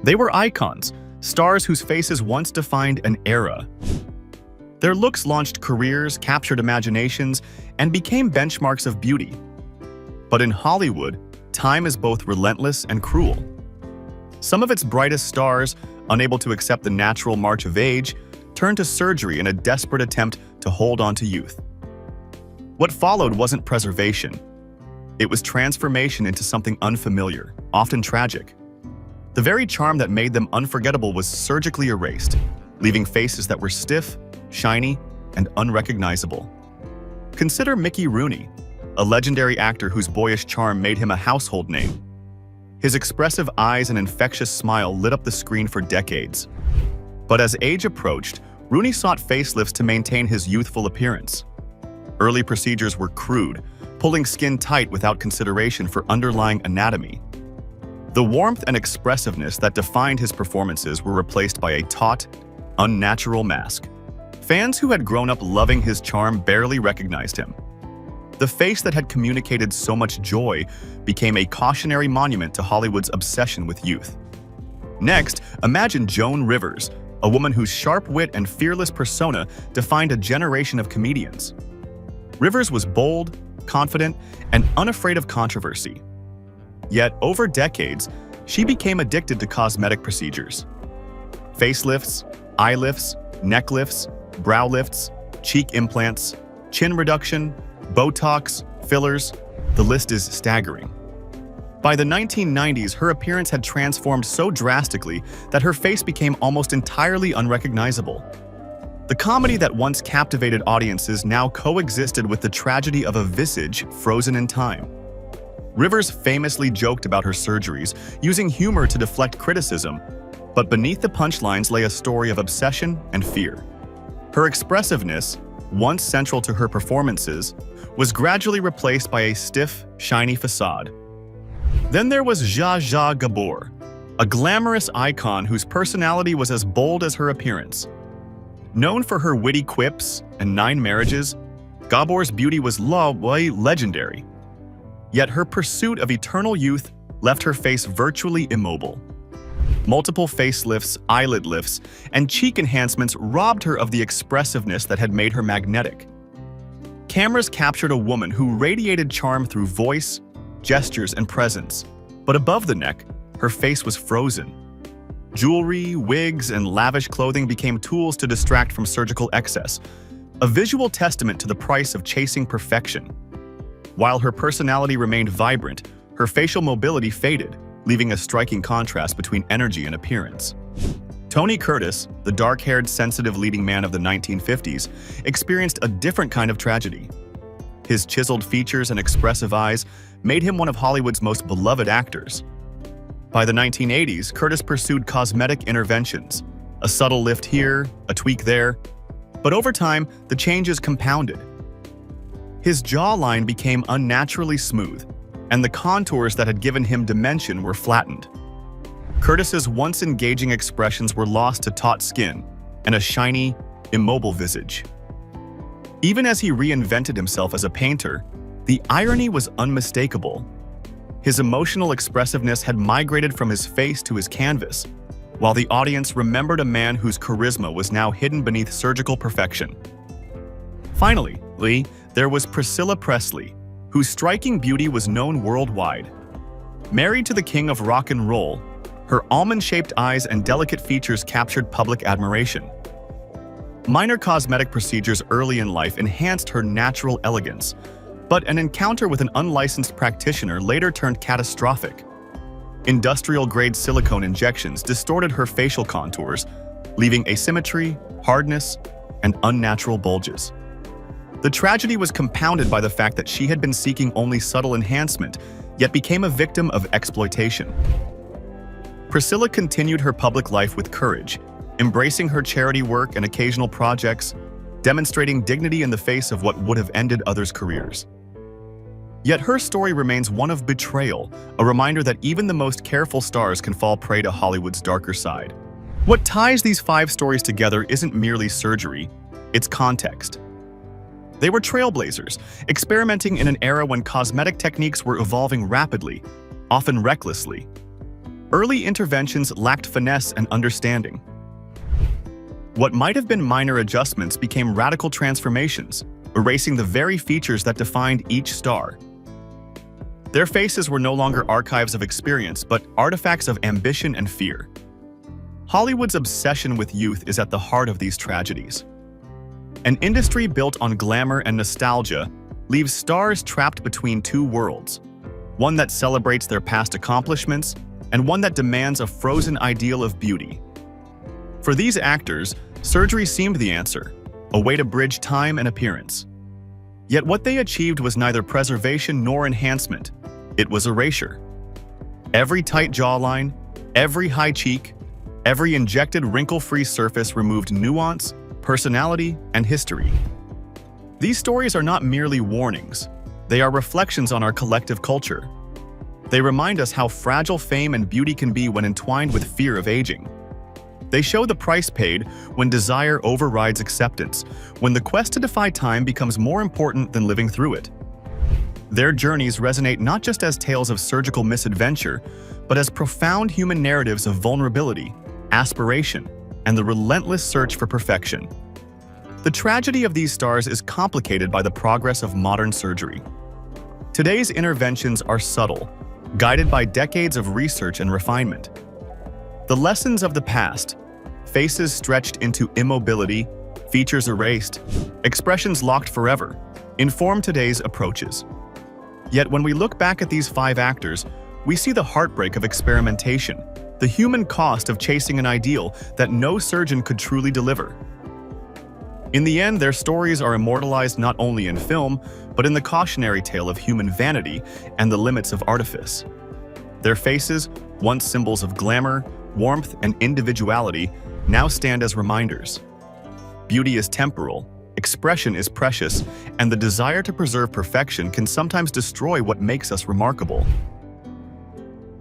They were icons, stars whose faces once defined an era. Their looks launched careers, captured imaginations, and became benchmarks of beauty. But in Hollywood, time is both relentless and cruel. Some of its brightest stars, unable to accept the natural march of age, turned to surgery in a desperate attempt to hold on to youth. What followed wasn't preservation. It was transformation into something unfamiliar, often tragic. The very charm that made them unforgettable was surgically erased, leaving faces that were stiff, shiny, and unrecognizable. Consider Mickey Rooney, a legendary actor whose boyish charm made him a household name. His expressive eyes and infectious smile lit up the screen for decades. But as age approached, Rooney sought facelifts to maintain his youthful appearance. Early procedures were crude, pulling skin tight without consideration for underlying anatomy. The warmth and expressiveness that defined his performances were replaced by a taut, unnatural mask. Fans who had grown up loving his charm barely recognized him. The face that had communicated so much joy became a cautionary monument to Hollywood's obsession with youth. Next, imagine Joan Rivers, a woman whose sharp wit and fearless persona defined a generation of comedians. Rivers was bold, confident, and unafraid of controversy. Yet, over decades, she became addicted to cosmetic procedures. Facelifts, eye lifts, neck lifts, brow lifts, cheek implants, chin reduction, Botox, fillers, the list is staggering. By the 1990s, her appearance had transformed so drastically that her face became almost entirely unrecognizable. The comedy that once captivated audiences now coexisted with the tragedy of a visage frozen in time. Rivers famously joked about her surgeries, using humor to deflect criticism, but beneath the punchlines lay a story of obsession and fear. Her expressiveness, once central to her performances, was gradually replaced by a stiff, shiny facade. Then there was Zsa Zsa Gabor, a glamorous icon whose personality was as bold as her appearance. Known for her witty quips and 9 marriages, Gabor's beauty was legendary. Yet her pursuit of eternal youth left her face virtually immobile. Multiple facelifts, eyelid lifts, and cheek enhancements robbed her of the expressiveness that had made her magnetic. Cameras captured a woman who radiated charm through voice, gestures, and presence, but above the neck, her face was frozen. Jewelry, wigs, and lavish clothing became tools to distract from surgical excess, a visual testament to the price of chasing perfection. While her personality remained vibrant, her facial mobility faded, leaving a striking contrast between energy and appearance. Tony Curtis, the dark-haired, sensitive leading man of the 1950s, experienced a different kind of tragedy. His chiseled features and expressive eyes made him one of Hollywood's most beloved actors. By the 1980s, Curtis pursued cosmetic interventions, a subtle lift here, a tweak there, but over time, the changes compounded. His jawline became unnaturally smooth, and the contours that had given him dimension were flattened. Curtis's once engaging expressions were lost to taut skin and a shiny, immobile visage. Even as he reinvented himself as a painter, the irony was unmistakable. His emotional expressiveness had migrated from his face to his canvas, while the audience remembered a man whose charisma was now hidden beneath surgical perfection. Finally, there was Priscilla Presley, whose striking beauty was known worldwide. Married to the king of rock and roll, her almond-shaped eyes and delicate features captured public admiration. Minor cosmetic procedures early in life enhanced her natural elegance, but an encounter with an unlicensed practitioner later turned catastrophic. Industrial-grade silicone injections distorted her facial contours, leaving asymmetry, hardness, and unnatural bulges. The tragedy was compounded by the fact that she had been seeking only subtle enhancement, yet became a victim of exploitation. Priscilla continued her public life with courage, embracing her charity work and occasional projects, demonstrating dignity in the face of what would have ended others' careers. Yet her story remains one of betrayal, a reminder that even the most careful stars can fall prey to Hollywood's darker side. What ties these 5 stories together isn't merely surgery, it's context. They were trailblazers, experimenting in an era when cosmetic techniques were evolving rapidly, often recklessly. Early interventions lacked finesse and understanding. What might have been minor adjustments became radical transformations, erasing the very features that defined each star. Their faces were no longer archives of experience, but artifacts of ambition and fear. Hollywood's obsession with youth is at the heart of these tragedies. An industry built on glamour and nostalgia leaves stars trapped between two worlds, one that celebrates their past accomplishments and one that demands a frozen ideal of beauty. For these actors, surgery seemed the answer, a way to bridge time and appearance. Yet what they achieved was neither preservation nor enhancement. It was erasure. Every tight jawline, every high cheek, every injected wrinkle-free surface removed nuance, personality, and history. These stories are not merely warnings. They are reflections on our collective culture. They remind us how fragile fame and beauty can be when entwined with fear of aging. They show the price paid when desire overrides acceptance, when the quest to defy time becomes more important than living through it. Their journeys resonate not just as tales of surgical misadventure, but as profound human narratives of vulnerability, aspiration, and the relentless search for perfection. The tragedy of these stars is complicated by the progress of modern surgery. Today's interventions are subtle, guided by decades of research and refinement. The lessons of the past, faces stretched into immobility, features erased, expressions locked forever, inform today's approaches. Yet when we look back at these 5 actors, we see the heartbreak of experimentation, the human cost of chasing an ideal that no surgeon could truly deliver. In the end, their stories are immortalized not only in film, but in the cautionary tale of human vanity and the limits of artifice. Their faces, once symbols of glamour, warmth, and individuality, now stand as reminders. Beauty is temporal, expression is precious, and the desire to preserve perfection can sometimes destroy what makes us remarkable.